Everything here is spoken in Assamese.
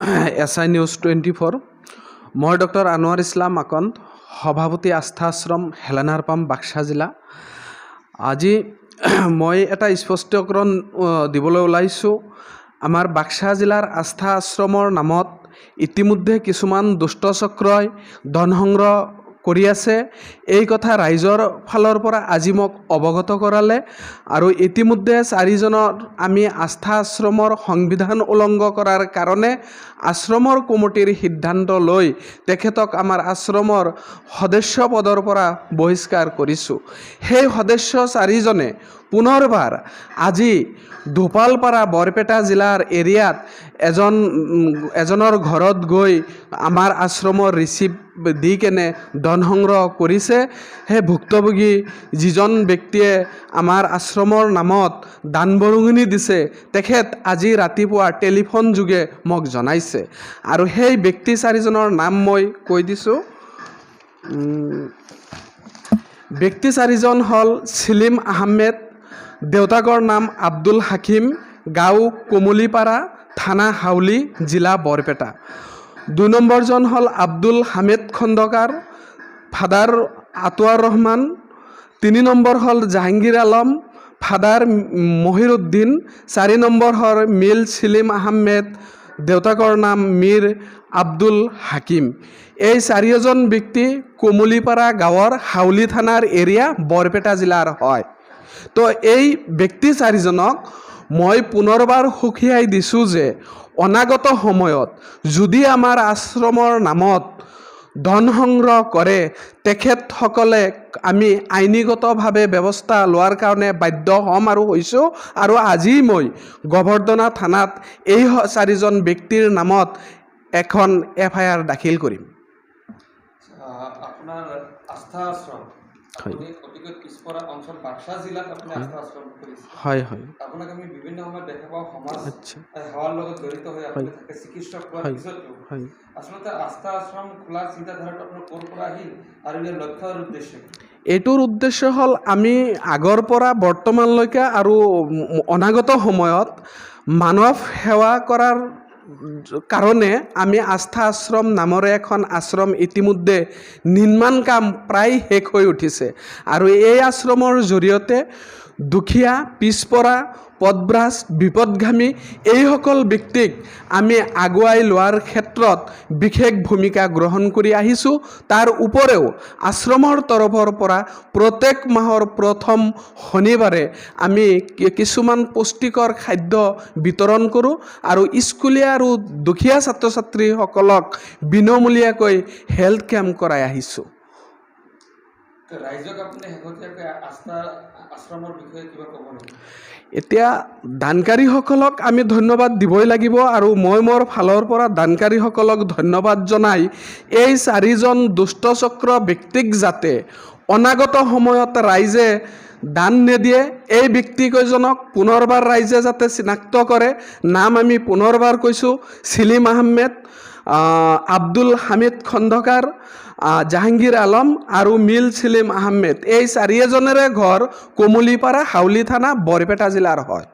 SI News 24 মই ডক্টৰ আনোৱাৰ ইছলাম আকন্দ সভাপতি আস্থা আশ্ৰম হেলেনাৰ পাম বাক্সা জিলা। আজি মই এটা স্পষ্টীকৰণ দিবলৈ ওলাইছোঁ। আমাৰ বাক্সা জিলাৰ আস্থা আশ্ৰমৰ নামত ইতিমধ্যে কিছুমান দুষ্ট চক্ৰই ধন সংগ্ৰহ কৰি আছে। এই কথা ৰাইজৰ ফালৰ পৰা আজি মোক অৱগত কৰালে আৰু ইতিমধ্যে 4জনৰ আমি আস্থা আশ্ৰমৰ সংবিধান উলংঘ কৰাৰ কাৰণে আশ্ৰমৰ কমিটিৰ সিদ্ধান্ত লৈ তেখেতক আমাৰ আশ্ৰমৰ সদস্য পদৰ পৰা বহিষ্কাৰ কৰিছোঁ। সেই সদস্য 4জনে পুনৰবাৰ আজি ধোপালপাৰা বৰপেটা জিলাৰ এৰিয়াত এজনৰ ঘৰত গৈ আমাৰ আশ্ৰমৰ ৰিচিপ্ট দি কেনে ধন সংগ্ৰহ কৰিছে। সেই ভুক্তভোগী যিজন ব্যক্তিয়ে আমাৰ আশ্ৰমৰ নামত দান বৰঙণি দিছে তেখেত আজি ৰাতিপুৱা টেলিফোন যোগে মোক জনাইছে আৰু সেই ব্যক্তি 4জনৰ নাম মই কৈ দিছোঁ। ব্যক্তি 4জন হ'ল ছিলিম আহমেদ, দেউতাকৰ নাম আব্দুল হাকিম, গাঁও কমলিপাৰা, থানা হাউলি, জিলা বৰপেটা। 2 নম্বৰজন হ'ল আব্দুল হামিদ খন্দকাৰ, ফাদাৰ আতৱাৰ ৰহমান। 3 নম্বৰ হ'ল জাহাংগীৰ আলম, ফাদাৰ মহিৰ উদ্দিন। 4 নম্বৰ হ'ল মিল ছিলিম আহমেদ, দেউতাকৰ নাম মীৰ আব্দুল হাকিম। এই 4জন ব্যক্তি কমলিপাৰা গাঁৱৰ হাউলি থানাৰ এৰিয়া বৰপেটা জিলাৰ হয়। তো এই ব্যক্তি 4জনক মই পুনৰবাৰ সুখিয়াই দিছোঁ যে অনাগত সময়ত যদি আমাৰ আশ্ৰমৰ নামত ধন সংগ্ৰহ কৰে তেখেতসকলে আমি আইনীগতভাৱে ব্যৱস্থা লোৱাৰ কাৰণে বাধ্য হ'ম আৰু হৈছোঁ। আৰু আজি মই গোবৰ্ধনা থানাত এই 4জন ব্যক্তিৰ নামত এখন FIR দাখিল কৰিম। আপোনাৰ আস্থা আশ্ৰম অতিকৈ পিছপৰা অঞ্চল বাক্সা জিলাত আপুনি আস্থা আশ্ৰম কৰিছে। হয় হয়। আপোনাক আমি বিভিন্ন সময়ত দেখা পাওঁ সমাজ সেৱাৰ লগত জড়িত হৈ আপুনি থাকে চিকিৎসক হোৱাৰ পিছতো। আচলতে আস্থা আশ্ৰম খোলাৰ চিন্তাধাৰাটো আপোনাৰ ক'ৰ পৰা আহিল আৰু ইয়াৰ লক্ষ্য আৰু উদ্দেশ্য? এইটোৰ উদ্দেশ্য হ'ল আমি আগৰ পৰা বৰ্তমানলৈকে আৰু অনাগত সময়ত মানৱ সেৱা কৰাৰ কাৰণে আমি আস্থা আশ্ৰম নামৰে এখন আশ্ৰম ইতিমধ্যে নিৰ্মাণ কাম প্ৰায় শেষ হৈ উঠিছে আৰু এই আশ্ৰমৰ জৰিয়তে দুখীয়া, পিছপৰা, পথভ্ৰষ্ট, বিপদগামী এইসকল ব্যক্তিক আমি আগুৱাই লোৱাৰ ক্ষেত্ৰত বিশেষ ভূমিকা গ্ৰহণ কৰি আহিছোঁ। তাৰ উপৰিও আশ্ৰমৰ তৰফৰ পৰা প্ৰত্যেক মাহৰ প্ৰথম শনিবাৰে আমি কিছুমান পুষ্টিকৰ খাদ্য বিতৰণ কৰোঁ আৰু স্কুলীয়া আৰু দুখীয়া ছাত্ৰ ছাত্ৰীসকলক বিনামূলীয়াকৈ হেল্থ কেম্প কৰাই আহিছোঁ। ৰাইজক আপুনি শেহতীয়াকৈ আস্থা আশ্ৰমৰ বিষয়ে কিবা ক'ব নেকি? এতিয়া দানকাৰীসকলক আমি ধন্যবাদ দিবই লাগিব আৰু মই মোৰ ফালৰ পৰা দানকাৰীসকলক ধন্যবাদ জনাই এই 4জন দুষ্টচক্ৰ ব্যক্তিক যাতে অনাগত সময়ত ৰাইজে দান নিদিয়ে, এই ব্যক্তিকেইজনক পুনৰবাৰ ৰাইজে যাতে চিনাক্ত কৰে। নাম আমি পুনৰবাৰ কৈছোঁ, ছিলিম আহমেদ, আব্দুল হামিদ খন্দকাৰ, জাহাংগীৰ আলম আৰু মিল ছিলিম আহমেদ। এই 4জনেৰে ঘৰ কমলিপাৰা হাউলি থানা বৰপেটা জিলাৰ হয়।